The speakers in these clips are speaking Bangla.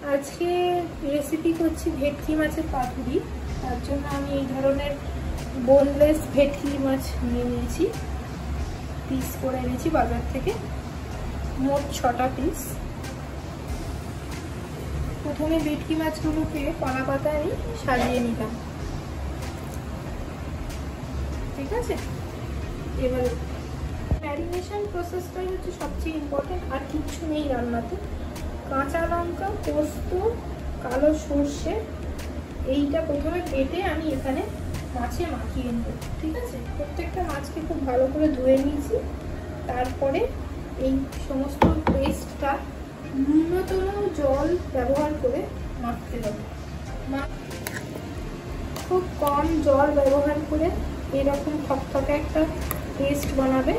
আজকে রেসিপি করছি ভেটকি মাছের পাতুরি। তার জন্য আমি এই ধরনের বোনলেস ভেটকি মাছ নিয়ে নিয়েছি, পিস করে এনেছি বাজার থেকে, মোট 6টা পিস। প্রথমে ভেটকি মাছগুলোকে কলা পাতায় সাজিয়ে নিলাম, ঠিক আছে। এবার ম্যারিনেশন প্রসেসটাই হচ্ছে সবচেয়ে ইম্পর্টেন্ট, আর কিচ্ছু নেই রান্নাতে। কাঁচা লঙ্কা, পোস্ত, কালো সর্ষে, এইটা প্রথমে বেটে আমি এখানে মাছে মাখিয়ে নেব, ঠিক আছে। প্রত্যেকটা মাছকে খুব ভালো করে ধুয়ে নিয়েছি। তারপরে এই সমস্ত পেস্টটা ন্যূনতম জল ব্যবহার করে মাখতে হবে। খুব কম জল ব্যবহার করে এরকম থকথকে একটা পেস্ট বানাবে,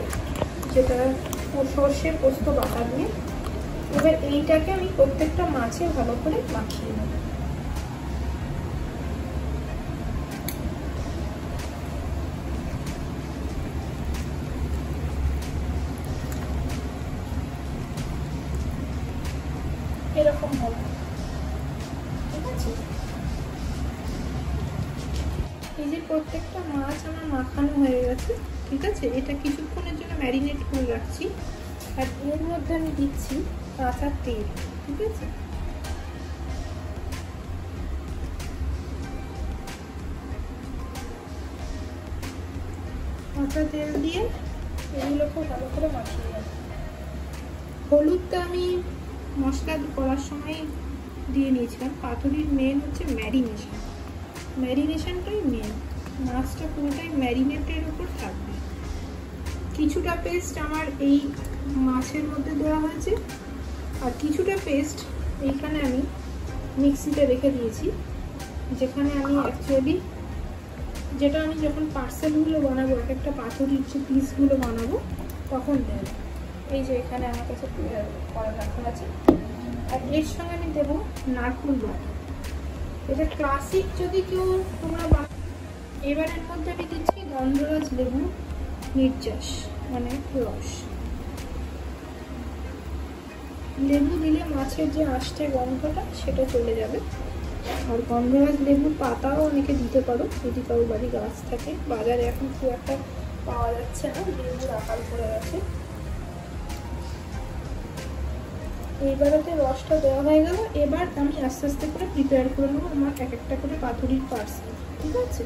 যেটা সর্ষে পোস্ত বাটা দিয়ে। এবার এইটাকে আমি প্রত্যেকটা মাছে ভালো করে মাখিয়ে নেব। এরকম হবে, ঠিক আছে। এই যে প্রত্যেকটা মাছ আমার মাখানো হয়ে গেছে, ঠিক আছে। এটা কিছুক্ষণের জন্য ম্যারিনেট করে রাখছি। আর এর মধ্যে আমি দিচ্ছি কাঁচা তেল, ঠিক আছে। কাঁচা তেল দিয়ে এগুলোকে ভালো করে মাখিয়ে নেব। হলুদটা আমি মশলা করার সময় দিয়ে নিয়েছিলাম। পাতুরির মেন হচ্ছে ম্যারিনেশন, ম্যারিনেশনটাই মেন। মাছটা পুরোটাই ম্যারিনেটের উপর থাকবে। কিছুটা পেস্ট আমার এই মাছের মধ্যে দেওয়া হয়েছে, আর কিছুটা পেস্ট এইখানে আমি মিক্সিতে রেখে দিয়েছি, যেখানে আমি অ্যাকচুয়ালি যেটা আমি যখন পার্সেলগুলো বানাবো, এক একটা পাতুরির যে পিসগুলো বানাবো তখন দেব। এই যে এখানে আমার কাছে করা রাখা আছে। আর এর সঙ্গে আমি দেবো নারকেল বাটা। এটা ক্লাসিক যদি কেউ তোমরা এবার এর মধ্যে আমি দিচ্ছি গন্ধরাজ লেবু নির্যাস, মানে রস। লেবু দিলে মাছের যে আষ্টে গন্ধটা সেটা চলে যাবে। আর গন্ধরাজ লেবুর পাতাও অনেকে দিতে পারো যদি কারো বাড়ি গাছ থাকে। বাজারে এখন খুব একটা পাওয়া যাচ্ছে না, লেবুর আকার করে আছে। এইবারেতে রসটা দেওয়া হয়ে গেল। এবার আমি আস্তে আস্তে করে প্রিপেয়ার করে নেবো আমার এক একটা করে পাতুরির পার্সেল, ঠিক আছে।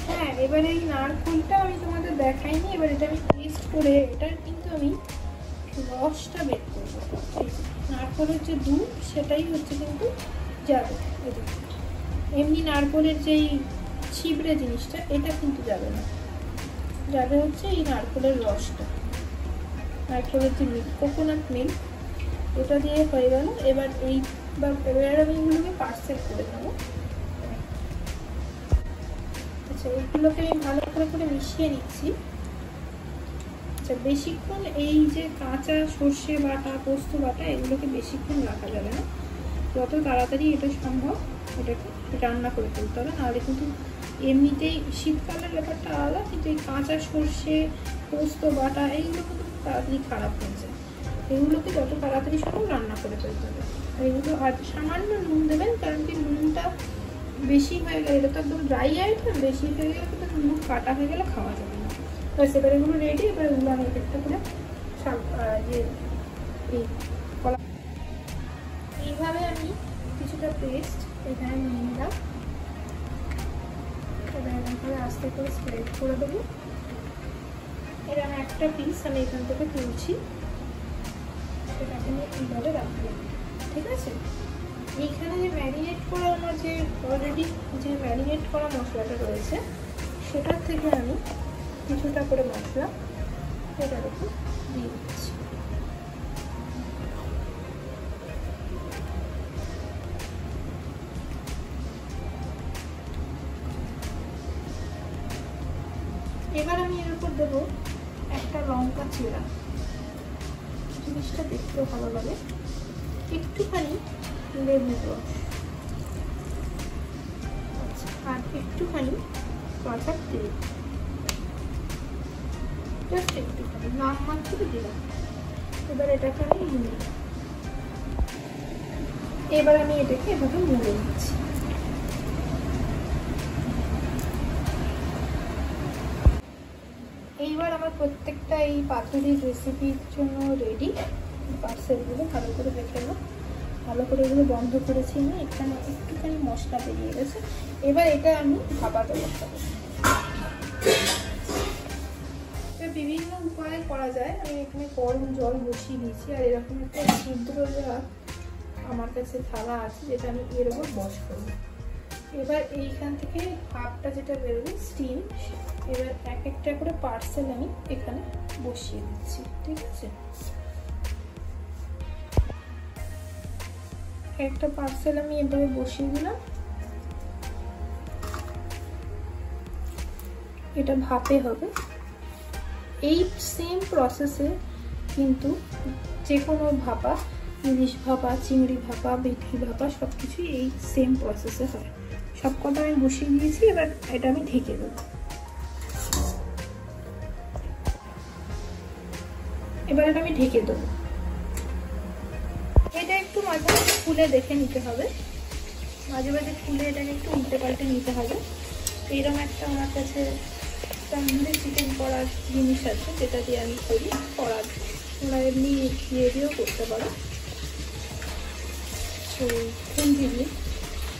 হ্যাঁ, এবার এই নারকেলটা আমি তোমাদের দেখাইনি। এবার এটা আমি পেস্ট করে এটার কিন্তু আমি রসটা বের করবো। নারকেলের যে দুধ সেটাই হচ্ছে কিন্তু যাবে। এমনি নারকেলের যেই ছিবড়ে জিনিসটা, এটা কিন্তু যাবে না, যাবে হচ্ছে এই নারকেলের রসটা, নারকেলের যে মিল্ক, কোকোনাট মিল্ক, এটা দিয়ে হয়ে গেল। এবার এবার আমি এগুলোকে পার্সেল করে নেবো। আচ্ছা, এইগুলোকে আমি ভালো করে মিশিয়ে নিচ্ছি। আচ্ছা, বেশিক্ষণ এই যে কাঁচা সর্ষে বাটা, পোস্ত বাটা, এগুলোকে বেশিক্ষণ রাখা যাবে না। যত তাড়াতাড়ি এটা সম্ভব এটাকে রান্না করে ফেলতে হবে, নাহলে কিন্তু এমনিতেই শীতকালের ব্যাপারটা আলাদা, কিন্তু এই কাঁচা সর্ষে পোস্ত বাটা এইগুলো কিন্তু তাড়াতাড়ি খারাপ হয়ে যায়। এগুলোকে যত তাড়াতাড়ি সম্ভব রান্না করে ফেলতে হবে। আর এগুলো আর সামান্য নুন দেবেন, কারণ কি নুনটা বেশি হয়ে গেলে, এটা তো একদম ড্রাই আইটেম, বেশি হয়ে গেলে কিন্তু নুন কাটা হয়ে গেলে খাওয়া যাবে না। ব্যাস, এবার এগুলো রেডি। এবার এগুলো আমি একটা করে এইভাবে আমি কিছুটা পেস্ট এখানে নিয়ে নিলাম। এবার এরকম করে আস্তে করে স্প্রেড করে দেবো। এরকম একটা পিস আমি এখান থেকে তুলছি, সেটাকে নিয়ে এইভাবে রাখবো, ঠিক আছে। এইখানে যে ম্যারিনেট করা আমার যে অলরেডি যে ম্যারিনেট করা মশলাটা রয়েছে, সেটার থেকে আমি কিছুটা করে মশলা এটার উপর দিয়ে দিচ্ছি। এবার আমি এর উপর দেবো একটা লঙ্কা চিরা, জিনিসটা দেখতেও ভালো লাগে। একটুখানি লেবুর রস, আর একটুখানি কাঁচা তেল, জাস্ট একটুখানি নামমাত্র দিলাম। এবার এটাকে আমি মুড়ি, এবার আমি এটাকে এভাবে মুড়ে নিচ্ছি। এইবার আমার প্রত্যেকটা এই পাতুরির রেসিপির জন্য রেডি। পার্সেলগুলো ভালো করে দেখে নাও, ভালো করে এগুলো বন্ধ করেছি না, এখানে একটুখানি মশলা বেরিয়ে গেছে। এবার এটা আমি ভাপাতে বসাবো। বিভিন্ন উপায়ে করা যায়। আমি এখানে গরম জল বসিয়ে দিয়েছি, আর এরকম একটা ছিদ্র দেওয়া আমার কাছে থালা আছে, যেটা আমি এর উপর বসাবো। এবার এইখান থেকে ভাপটা যেটা বেরোবে স্টিম, এবার এক একটা করে পার্সেল আমি এখানে বসিয়ে দিচ্ছি। ঠিক আছে, একটা পার্সেল আমি এভাবে বসিয়ে দিলাম। এটা ভাপে হবে। এই সেম প্রসেসে কিন্তু যে কোনো ভাপা, ইলিশ ভাপা, চিংড়ি ভাপা, ভেটকি ভাপা সবকিছুই এই সেম প্রসেসে হয়। সব কটা আমি বসিয়ে দিয়েছি, এবার এটা আমি ঢেকে দেবো। এবার এটা আমি ঢেকে দেবো। এটা একটু মাঝে মাঝে খুলে দেখে নিতে হবে, মাঝে মাঝে খুলে এটাকে একটু উল্টে পাল্টে নিতে হবে। এইরকম একটা আমার কাছে তন্দুরি চিকেন করার জিনিস আছে, যেটা দিয়ে আমি করি। করার তোমরা এমনি দিয়ে দিয়েও করতে পারো। তো খুন্তি দিয়ে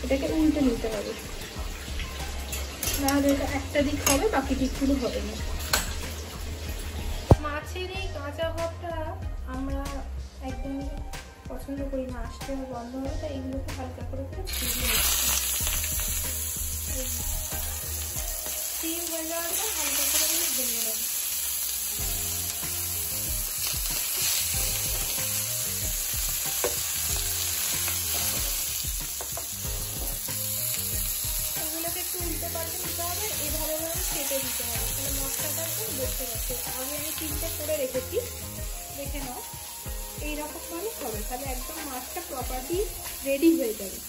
এটাকে উল্টে নিতে হবে, নাহলে এটা একটা দিক হবে, বাকি দিকগুলো হবে না। মাছের এই কাঁচা ভাবটা আমরা একদমই পছন্দ করি না, আসতে বন্ধ হবে। তাই এগুলোকে হালকা করে ভিজিয়ে নিচ্ছি। স্টিম হয়ে যাওয়ার পর হালকা করে ভেঙে নেব। এগুলোকে একটু উল্টে পাল্টে দিতে হবে, এভাবে ভাবে কেটে দিতে হবে, তাহলে মশলাটা একটু বসতে পারছে। আগে আমি 3টে করে রেখেছি, দেখে নাও। এইরকম ভাবে হবে, তাহলে একদম মাছটা প্রপারলি রেডি হয়ে যাবে।